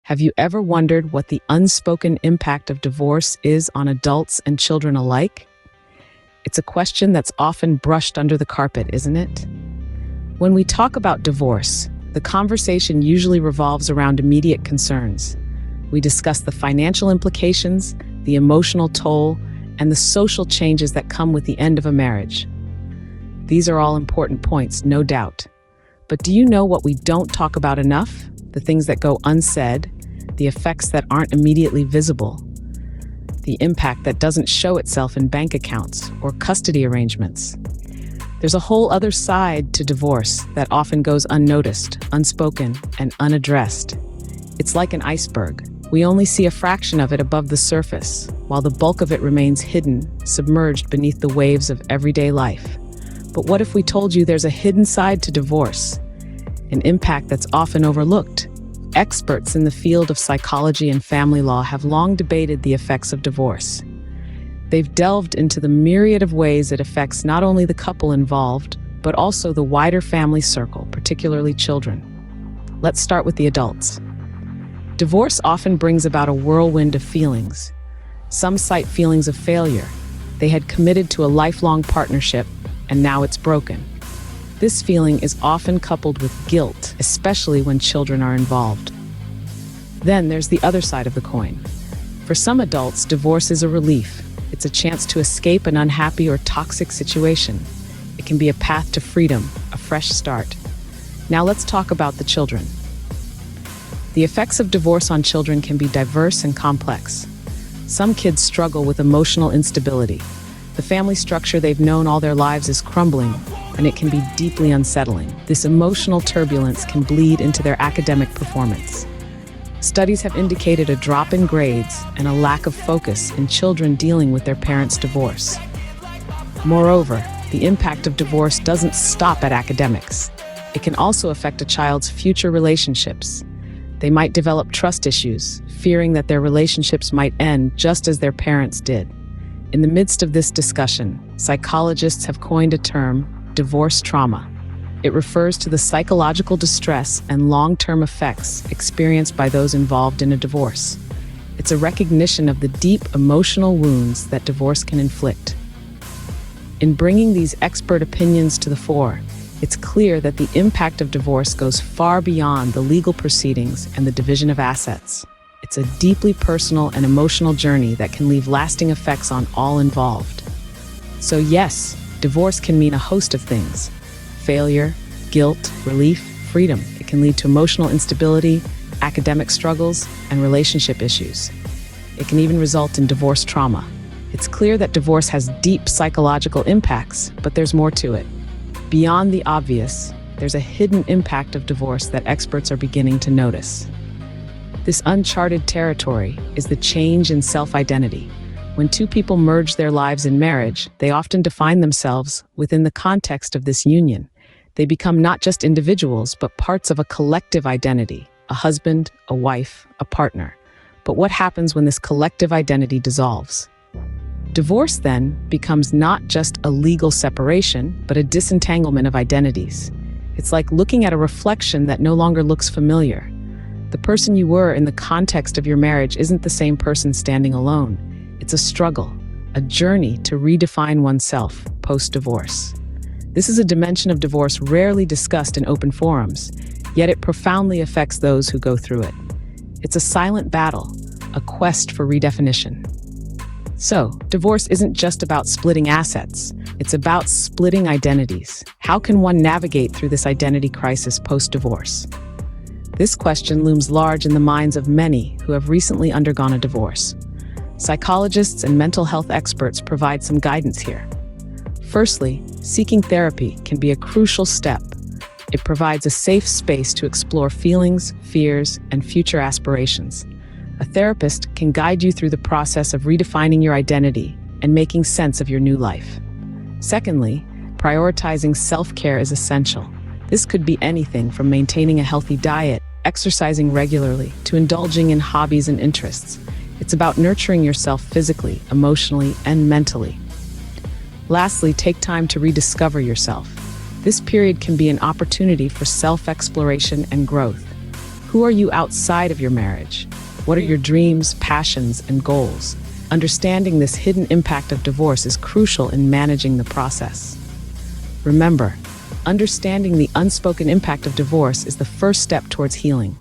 Have you ever wondered what the unspoken impact of divorce is on adults and children alike? It's a question that's often brushed under the carpet, isn't it? When we talk about divorce, the conversation usually revolves around immediate concerns. We discuss the financial implications, the emotional toll, and the social changes that come with the end of a marriage. These are all important points, no doubt. But do you know what we don't talk about enough? The things that go unsaid, the effects that aren't immediately visible, the impact that doesn't show itself in bank accounts or custody arrangements. There's a whole other side to divorce that often goes unnoticed, unspoken, and unaddressed. It's like an iceberg. We only see a fraction of it above the surface, while the bulk of it remains hidden, submerged beneath the waves of everyday life. But what if we told you there's a hidden side to divorce, an impact that's often overlooked? Experts in the field of psychology and family law have long debated the effects of divorce. They've delved into the myriad of ways it affects not only the couple involved, but also the wider family circle, particularly children. Let's start with the adults. Divorce often brings about a whirlwind of feelings. Some cite feelings of failure. They had committed to a lifelong partnership, and now it's broken. This feeling is often coupled with guilt, especially when children are involved. Then there's the other side of the coin. For some adults, divorce is a relief. It's a chance to escape an unhappy or toxic situation. It can be a path to freedom, a fresh start. Now let's talk about the children. The effects of divorce on children can be diverse and complex. Some kids struggle with emotional instability. The family structure they've known all their lives is crumbling, and it can be deeply unsettling. This emotional turbulence can bleed into their academic performance. Studies have indicated a drop in grades and a lack of focus in children dealing with their parents' divorce. Moreover, the impact of divorce doesn't stop at academics. It can also affect a child's future relationships. They might develop trust issues, fearing that their relationships might end just as their parents did. In the midst of this discussion, psychologists have coined a term, divorce trauma. It refers to the psychological distress and long-term effects experienced by those involved in a divorce. It's a recognition of the deep emotional wounds that divorce can inflict. In bringing these expert opinions to the fore, it's clear that the impact of divorce goes far beyond the legal proceedings and the division of assets. It's a deeply personal and emotional journey that can leave lasting effects on all involved. So yes, divorce can mean a host of things: failure, guilt, relief, freedom. It can lead to emotional instability, academic struggles, and relationship issues. It can even result in divorce trauma. It's clear that divorce has deep psychological impacts, but there's more to it. Beyond the obvious, there's a hidden impact of divorce that experts are beginning to notice. This uncharted territory is the change in self-identity. When two people merge their lives in marriage, they often define themselves within the context of this union. They become not just individuals, but parts of a collective identity, a husband, a wife, a partner. But what happens when this collective identity dissolves? Divorce then becomes not just a legal separation, but a disentanglement of identities. It's like looking at a reflection that no longer looks familiar. The person you were in the context of your marriage isn't the same person standing alone. It's a struggle, a journey to redefine oneself post-divorce. This is a dimension of divorce rarely discussed in open forums, yet it profoundly affects those who go through it. It's a silent battle, a quest for redefinition. So, divorce isn't just about splitting assets. It's about splitting identities. How can one navigate through this identity crisis post-divorce? This question looms large in the minds of many who have recently undergone a divorce. Psychologists and mental health experts provide some guidance here. Firstly, seeking therapy can be a crucial step. It provides a safe space to explore feelings, fears, and future aspirations. A therapist can guide you through the process of redefining your identity and making sense of your new life. Secondly, prioritizing self-care is essential. This could be anything from maintaining a healthy diet, exercising regularly, to indulging in hobbies and interests. It's about nurturing yourself physically, emotionally, and mentally. Lastly, take time to rediscover yourself. This period can be an opportunity for self-exploration and growth. Who are you outside of your marriage? What are your dreams, passions, and goals? Understanding this hidden impact of divorce is crucial in managing the process. Remember, understanding the unspoken impact of divorce is the first step towards healing.